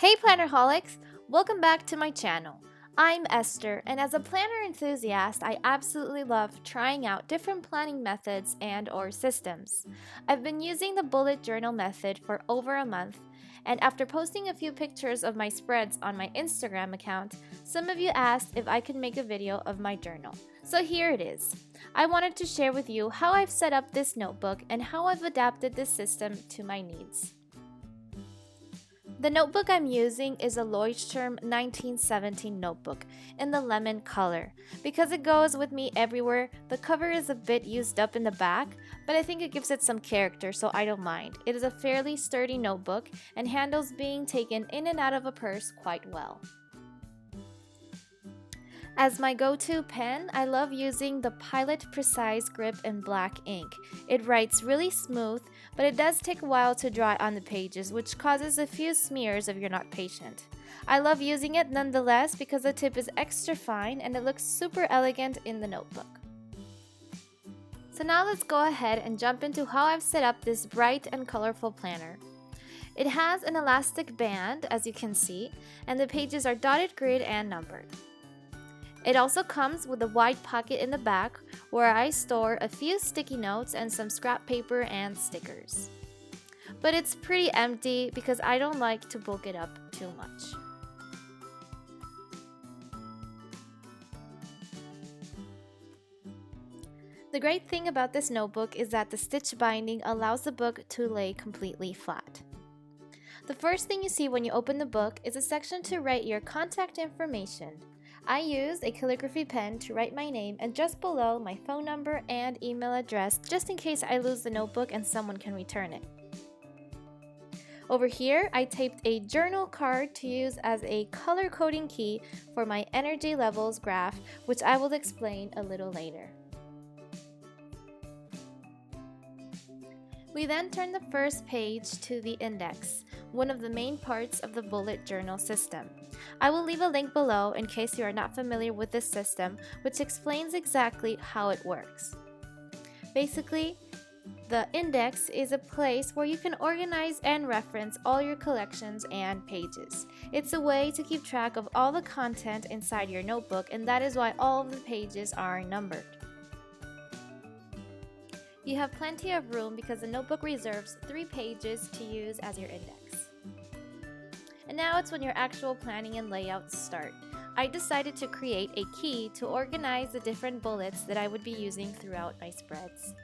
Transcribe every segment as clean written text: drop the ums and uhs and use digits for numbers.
Hey Plannerholics! Welcome back to my channel. I'm Esther, and as a planner enthusiast, I absolutely love trying out different planning methods and/or systems. I've been using the bullet journal method for over a month, and after posting a few pictures of my spreads on my Instagram account, some of you asked if I could make a video of my journal. So here it is. I wanted to share with you how I've set up this notebook and how I've adapted this system to my needs. The notebook I'm using is a Leuchtturm 1917 notebook in the lemon color. Because it goes with me everywhere, the cover is a bit used up in the back, but I think it gives it some character, so I don't mind. It is a fairly sturdy notebook and handles being taken in and out of a purse quite well. As my go-to pen, I love using the Pilot Precise Grip in black ink. It writes really smooth, but it does take a while to dry on the pages, which causes a few smears if you're not patient. I love using it nonetheless because the tip is extra fine and it looks super elegant in the notebook. So now let's go ahead and jump into how I've set up this bright and colorful planner. It has an elastic band, as you can see, and the pages are dotted grid and numbered. It also comes with a wide pocket in the back where I store a few sticky notes and some scrap paper and stickers. But it's pretty empty because I don't like to bulk it up too much. The great thing about this notebook is that the stitch binding allows the book to lay completely flat. The first thing you see when you open the book is a section to write your contact information. I used a calligraphy pen to write my name and just below my phone number and email address just in case I lose the notebook and someone can return it. Over here, I taped a journal card to use as a color coding key for my energy levels graph, which I will explain a little later. We then turn the first page to the index, one of the main parts of the bullet journal system. I will leave a link below in case you are not familiar with this system, which explains exactly how it works. Basically, the index is a place where you can organize and reference all your collections and pages. It's a way to keep track of all the content inside your notebook, and that is why all of the pages are numbered. You have plenty of room because the notebook reserves 3 pages to use as your index. And now it's when your actual planning and layouts start. I decided to create a key to organize the different bullets that I would be using throughout my spreads.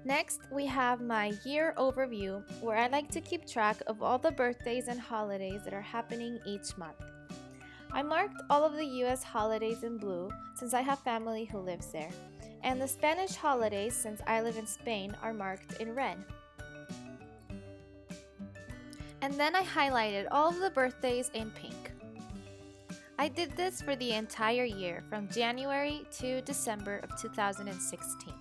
Next, we have my year overview, where I like to keep track of all the birthdays and holidays that are happening each month. I marked all of the US holidays in blue since I have family who lives there, and the Spanish holidays, since I live in Spain, are marked in red. And then I highlighted all of the birthdays in pink. I did this for the entire year, from January to December of 2016.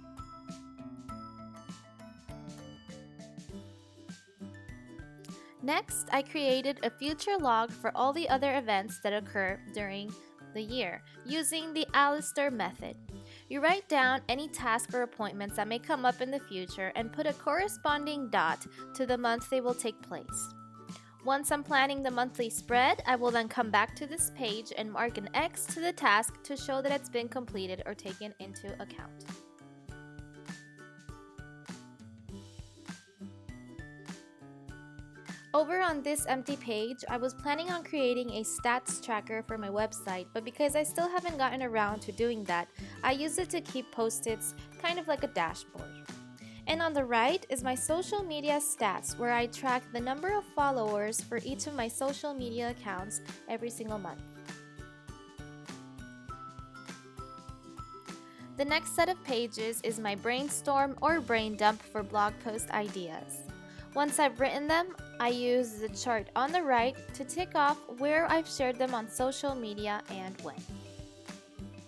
Next, I created a future log for all the other events that occur during the year using the Alistair method. You write down any task or appointments that may come up in the future and put a corresponding dot to the month they will take place. Once I'm planning the monthly spread, I will then come back to this page and mark an X to the task to show that it's been completed or taken into account. Over on this empty page, I was planning on creating a stats tracker for my website, but because I still haven't gotten around to doing that, I use it to keep post-its, kind of like a dashboard. And on the right is my social media stats, where I track the number of followers for each of my social media accounts every single month. The next set of pages is my brainstorm or brain dump for blog post ideas. Once I've written them, I use the chart on the right to tick off where I've shared them on social media and when.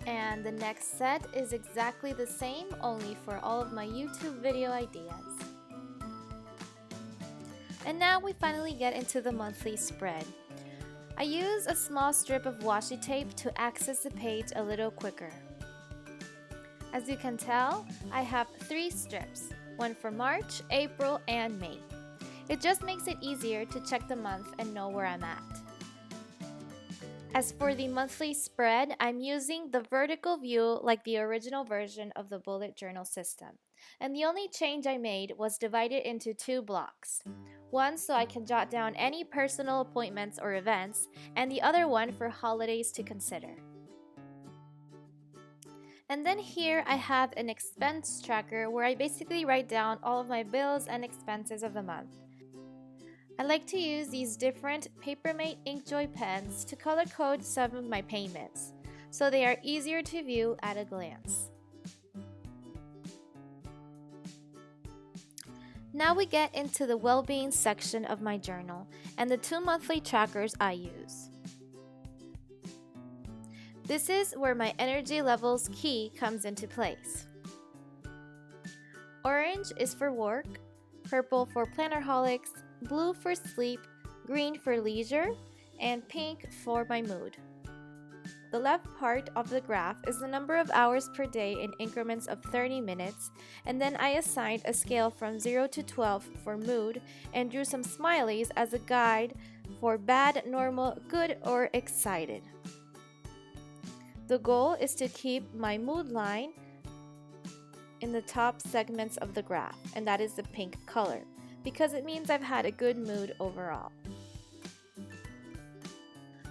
And the next set is exactly the same, only for all of my YouTube video ideas. And now we finally get into the monthly spread. I use a small strip of washi tape to access the page a little quicker. As you can tell, I have 3 strips. one for March, April, and May. It just makes it easier to check the month and know where I'm at. As for the monthly spread, I'm using the vertical view like the original version of the bullet journal system. And the only change I made was divide it into 2 blocks. One so I can jot down any personal appointments or events, and the other one for holidays to consider. And then here I have an expense tracker where I basically write down all of my bills and expenses of the month. I like to use these different Papermate Inkjoy pens to color code some of my payments, so they are easier to view at a glance. Now we get into the well-being section of my journal and the 2 monthly trackers I use. This is where my energy levels key comes into place. Orange is for work, purple for plannerholics, blue for sleep, green for leisure, and pink for my mood. The left part of the graph is the number of hours per day in increments of 30 minutes, and then I assigned a scale from 0 to 12 for mood and drew some smileys as a guide for bad, normal, good, or excited. The goal is to keep my mood line in the top segments of the graph, and that is the pink color, because it means I've had a good mood overall.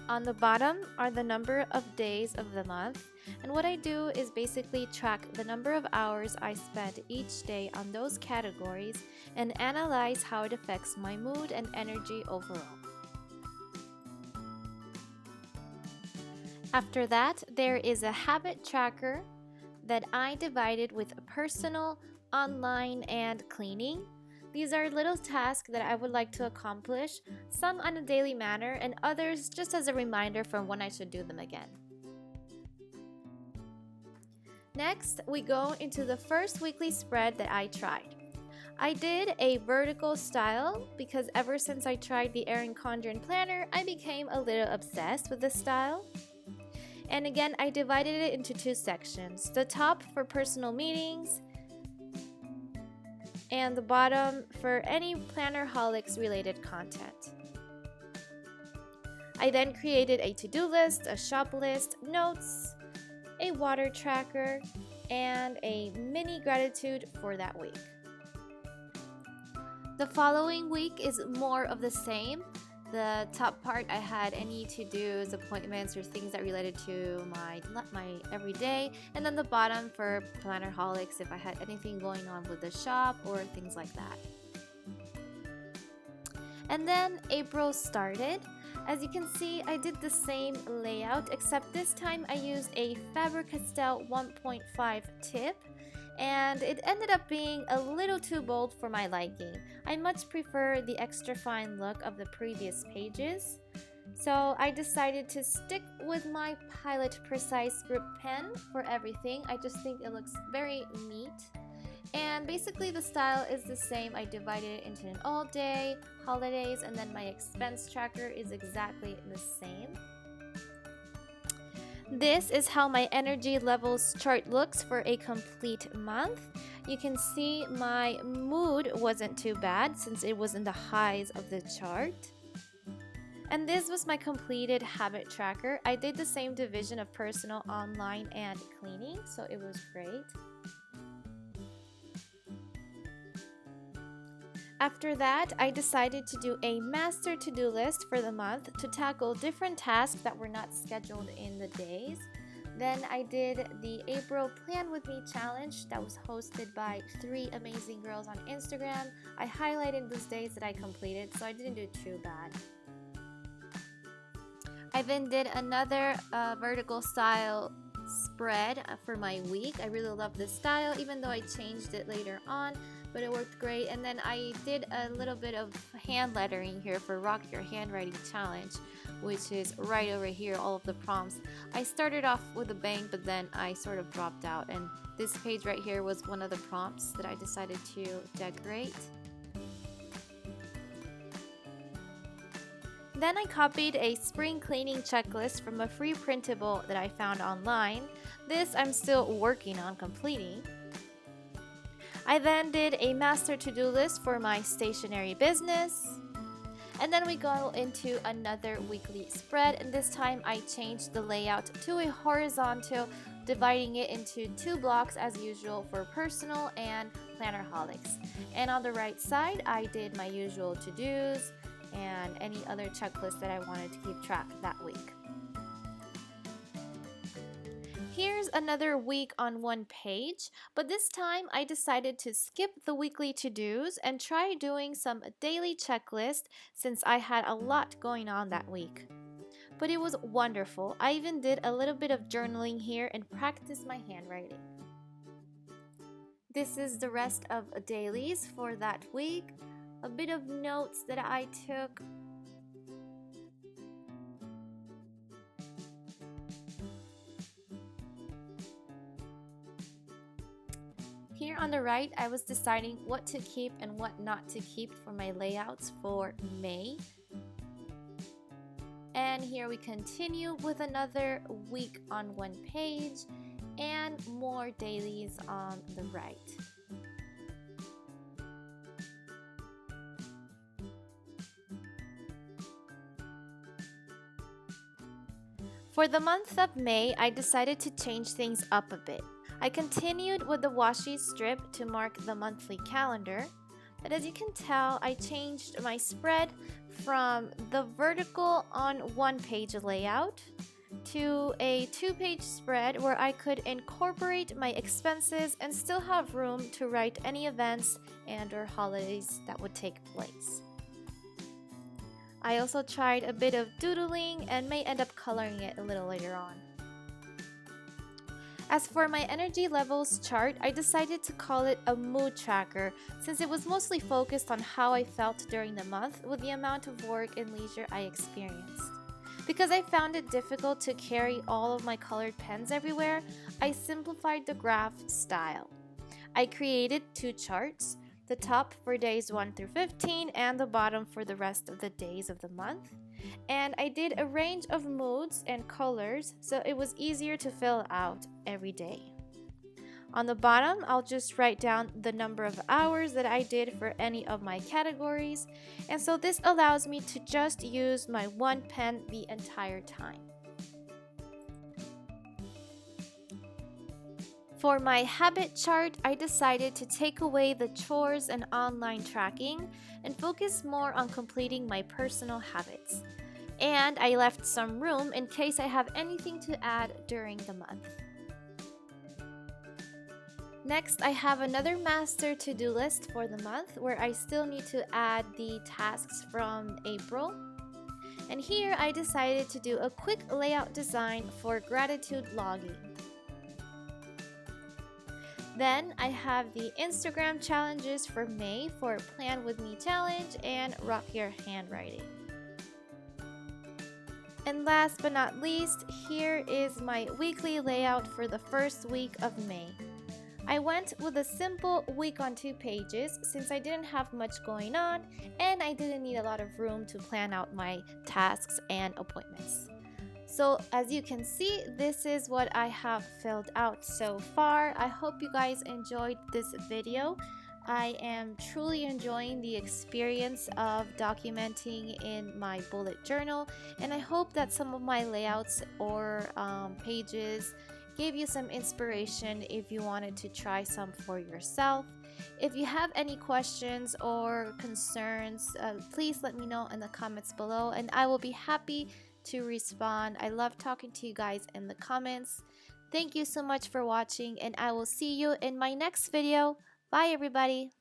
On the bottom are the number of days of the month, and what I do is basically track the number of hours I spent each day on those categories and analyze how it affects my mood and energy overall. After that, there is a habit tracker that I divided with personal, online, and cleaning. These are little tasks that I would like to accomplish, some on a daily manner and others just as a reminder for when I should do them again. Next, we go into the first weekly spread that I tried. I did a vertical style because ever since I tried the Erin Condren planner, I became a little obsessed with this style. And again, I divided it into 2 sections, the top for personal meetings and the bottom for any Plannerholics related content. I then created a to-do list, a shop list, notes, a water tracker, and a mini gratitude for that week. The following week is more of the same. The top part I had any to-dos, appointments, or things that related to my everyday, and then the bottom for Plannerholics if I had anything going on with the shop or things like that. And then April started. As you can see, I did the same layout, except this time I used a Faber-Castell 1.5 tip, and it ended up being a little too bold for my liking. I much prefer the extra fine look of the previous pages. So I decided to stick with my Pilot Precise Grip pen for everything. I just think it looks very neat. And basically the style is the same. I divided it into an all day, holidays, and then my expense tracker is exactly the same. This is how my energy levels chart looks for a complete month. You can see my mood wasn't too bad since it was in the highs of the chart. And this was my completed habit tracker. I did the same division of personal, online, and cleaning, so it was great. After that, I decided to do a master to-do list for the month to tackle different tasks that were not scheduled in the days. Then I did the April Plan With Me challenge that was hosted by 3 amazing girls on Instagram. I highlighted those days that I completed, so I didn't do too bad. I then did another vertical style spread for my week. I really love this style, even though I changed it later on, but it worked great. And then I did a little bit of hand lettering here for Rock Your Handwriting Challenge, which is right over here, all of the prompts. I started off with a bang, but then I sort of dropped out, and this page right here was one of the prompts that I decided to decorate. Then I copied a spring cleaning checklist from a free printable that I found online. This I'm still working on completing. I then did a master to-do list for my stationery business. And then we go into another weekly spread, and this time I changed the layout to a horizontal, dividing it into 2 blocks as usual for personal and plannerholics. And on the right side, I did my usual to-dos and any other checklist that I wanted to keep track that week. Here's another week on one page, but this time I decided to skip the weekly to-dos and try doing some daily checklist since I had a lot going on that week. But it was wonderful. I even did a little bit of journaling here and practiced my handwriting. This is the rest of dailies for that week. A bit of notes that I took. Here on the right, I was deciding what to keep and what not to keep for my layouts for May. And here we continue with another week on one page and more dailies on the right. For the month of May, I decided to change things up a bit. I continued with the washi strip to mark the monthly calendar, but as you can tell, I changed my spread from the vertical on one page layout to a 2-page spread where I could incorporate my expenses and still have room to write any events and or holidays that would take place. I also tried a bit of doodling and may end up coloring it a little later on. As for my energy levels chart, I decided to call it a mood tracker since it was mostly focused on how I felt during the month with the amount of work and leisure I experienced. Because I found it difficult to carry all of my colored pens everywhere, I simplified the graph style. I created 2 charts, the top for days 1 through 15 and the bottom for the rest of the days of the month. And I did a range of moods and colors so it was easier to fill out every day. On the bottom, I'll just write down the number of hours that I did for any of my categories, and so this allows me to just use my one pen the entire time. For my habit chart, I decided to take away the chores and online tracking and focus more on completing my personal habits. And I left some room in case I have anything to add during the month. Next, I have another master to-do list for the month where I still need to add the tasks from April. And here I decided to do a quick layout design for gratitude logging. Then I have the Instagram challenges for May for Plan With Me challenge and Rock Your Handwriting. And last but not least, here is my weekly layout for the first week of May. I went with a simple week on 2 pages since I didn't have much going on and I didn't need a lot of room to plan out my tasks and appointments. So as you can see, this is what I have filled out so far. I hope you guys enjoyed this video. I am truly enjoying the experience of documenting in my bullet journal, and I hope that some of my layouts or pages gave you some inspiration if you wanted to try some for yourself. If you have any questions or concerns, please let me know in the comments below and I will be happy to respond. I love talking to you guys in the comments. Thank you so much for watching and I will see you in my next video. Bye everybody!